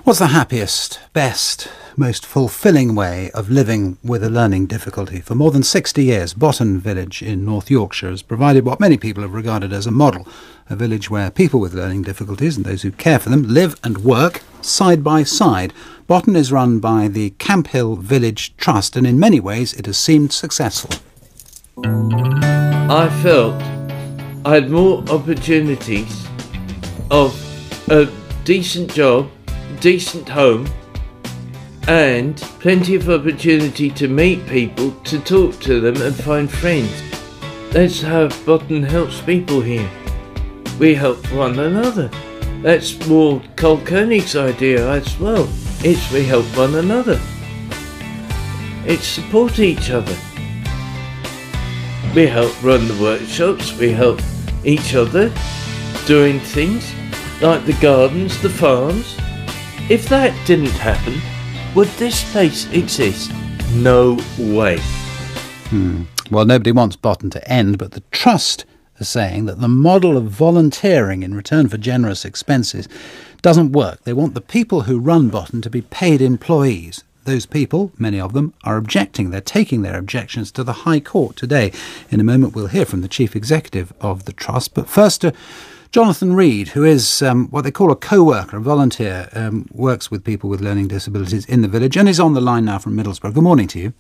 What's the happiest, best, most fulfilling way of living with a learning difficulty? For more than 60 years, Botton village in North Yorkshire has provided what many people have regarded as a model, a village where people with learning difficulties and those who care for them live and work side by side. Botton is run by the Camphill Village Trust, and in many ways it has seemed successful. I felt I had more opportunities of a decent job, decent home, and plenty of opportunity to meet people, to talk to them and find friends. That's how Botton helps people here. We help one another. That's more Cole Koenig's idea as well. It's we help one another. It's support each other. We help run the workshops, we help each other doing things like the gardens, the farms. If that didn't happen, would this place exist? No way. Well, nobody wants Botton to end, but the Trust is saying that the model of volunteering in return for generous expenses doesn't work. They want the people who run Botton to be paid employees. Those people, many of them, are objecting. They're taking their objections to the High Court today. In a moment, we'll hear from the Chief Executive of the Trust. But first, Jonathan Reed, who is what they call a co-worker, a volunteer, works with people with learning disabilities in the village and is on the line now from Middlesbrough. Good morning to you.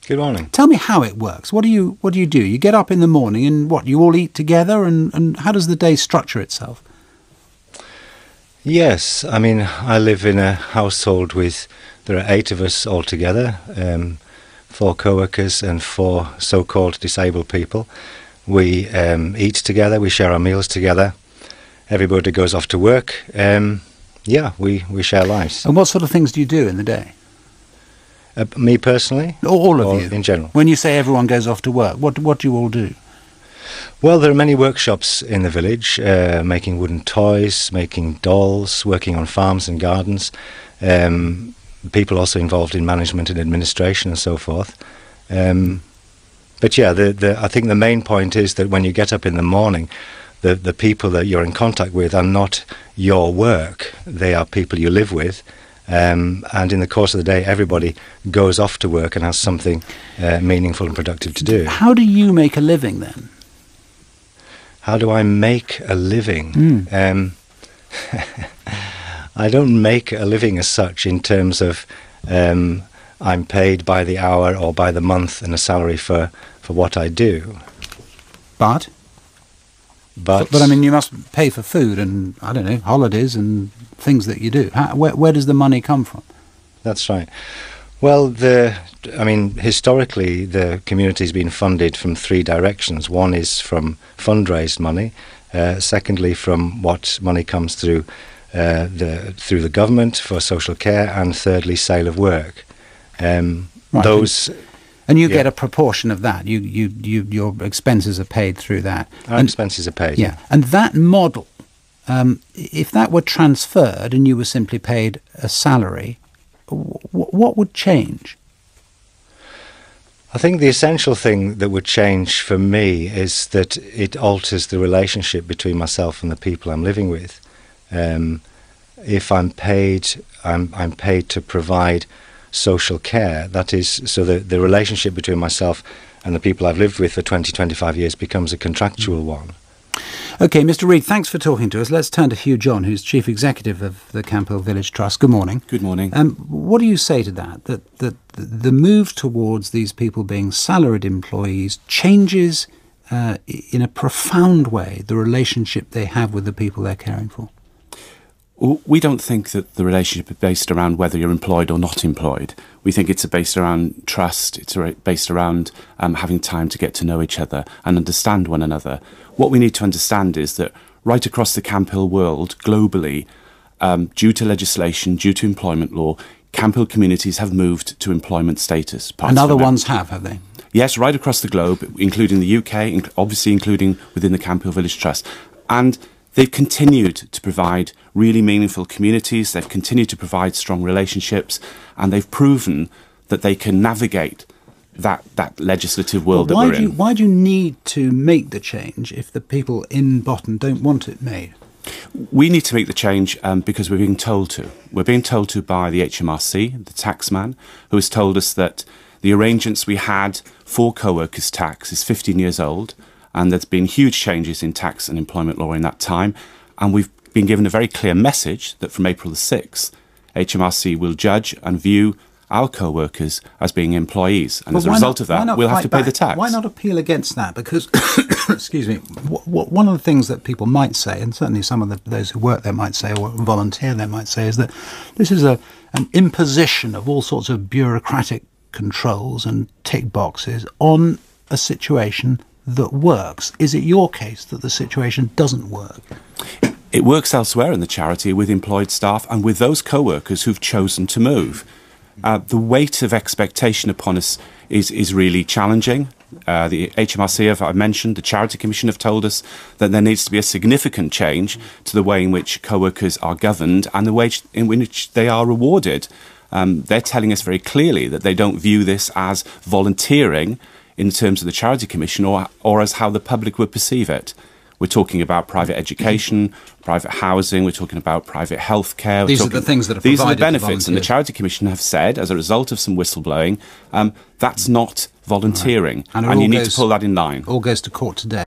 Good morning. Tell me how it works. What do you do? You get up in the morning and what, you all eat together, and how does the day structure itself? Yes, I mean, I live in a household with, there are 8 of us altogether, 4 co-workers and 4 so-called disabled people. We eat together, we share our meals together. Everybody goes off to work. We share lives. And what sort of things do you do in the day? Me personally? All of you? In general. When you say everyone goes off to work, what do you all do? Well, there are many workshops in the village, making wooden toys, making dolls, working on farms and gardens. People also involved in management and administration and so forth. But yeah, I think the main point is that when you get up in the morning, the people that you're in contact with are not your work. They are people you live with. And in the course of the day, everybody goes off to work and has something meaningful and productive to do. How do you make a living then? How do I make a living? I don't make a living as such in terms of I'm paid by the hour or by the month and a salary for what I do. But I mean, you must pay for food and, I don't know, holidays and things that you do. Where does the money come from? That's right. Well, historically, the community's been funded from 3 directions. One is from fundraised money. Secondly, from what money comes through the government for social care, and thirdly, sale of work. Right. And you get a proportion of that. Your expenses are paid through that. Our expenses are paid. Yeah. And that model, if that were transferred and you were simply paid a salary, what would change? I think the essential thing that would change for me is that it alters the relationship between myself and the people I'm living with. If I'm paid, I'm paid to provide social care. That is, so the relationship between myself and the people I've lived with for 20-25 years becomes a contractual one. OK, Mr Reed, thanks for talking to us. Let's turn to Hugh John, who's Chief Executive of the Camphill Village Trust. Good morning. Good morning. What do you say to that the move towards these people being salaried employees changes in a profound way the relationship they have with the people they're caring for? We don't think that the relationship is based around whether you're employed or not employed. We think it's based around trust. It's based around having time to get to know each other and understand one another. What we need to understand is that right across the Camphill world, globally, due to legislation, due to employment law, Camphill communities have moved to employment status. And other ones have they? Yes, right across the globe, including the UK, obviously including within the Camphill Village Trust. And they've continued to provide really meaningful communities, they've continued to provide strong relationships, and they've proven that they can navigate that legislative world that we're in. Why do you need to make the change if the people in Botton don't want it made? We need to make the change because we're being told to. We're being told to by the HMRC, the taxman, who has told us that the arrangements we had for co-workers' tax is 15 years old, and there's been huge changes in tax and employment law in that time. And we've been given a very clear message that from April the 6th, HMRC will judge and view our co-workers as being employees. And as a result of that, we'll have to pay the tax. Why not appeal against that? Because, excuse me, one of the things that people might say, and certainly some of those who work there might say, or volunteer there might say, is that this is an imposition of all sorts of bureaucratic controls and tick boxes on a situation that works. Is it your case that the situation doesn't work? It works elsewhere in the charity with employed staff and with those co-workers who've chosen to move. The weight of expectation upon us is really challenging. The HMRC, as I mentioned, the Charity Commission have told us that there needs to be a significant change to the way in which co-workers are governed and the way in which they are rewarded. They're telling us very clearly that they don't view this as volunteering in terms of the Charity Commission or as how the public would perceive it. We're talking about private education, private housing, we're talking about private healthcare. These are the things that are provided. These are the benefits, and the Charity Commission have said, as a result of some whistleblowing, that's not volunteering, right. And you need to pull that in line. All goes to court today.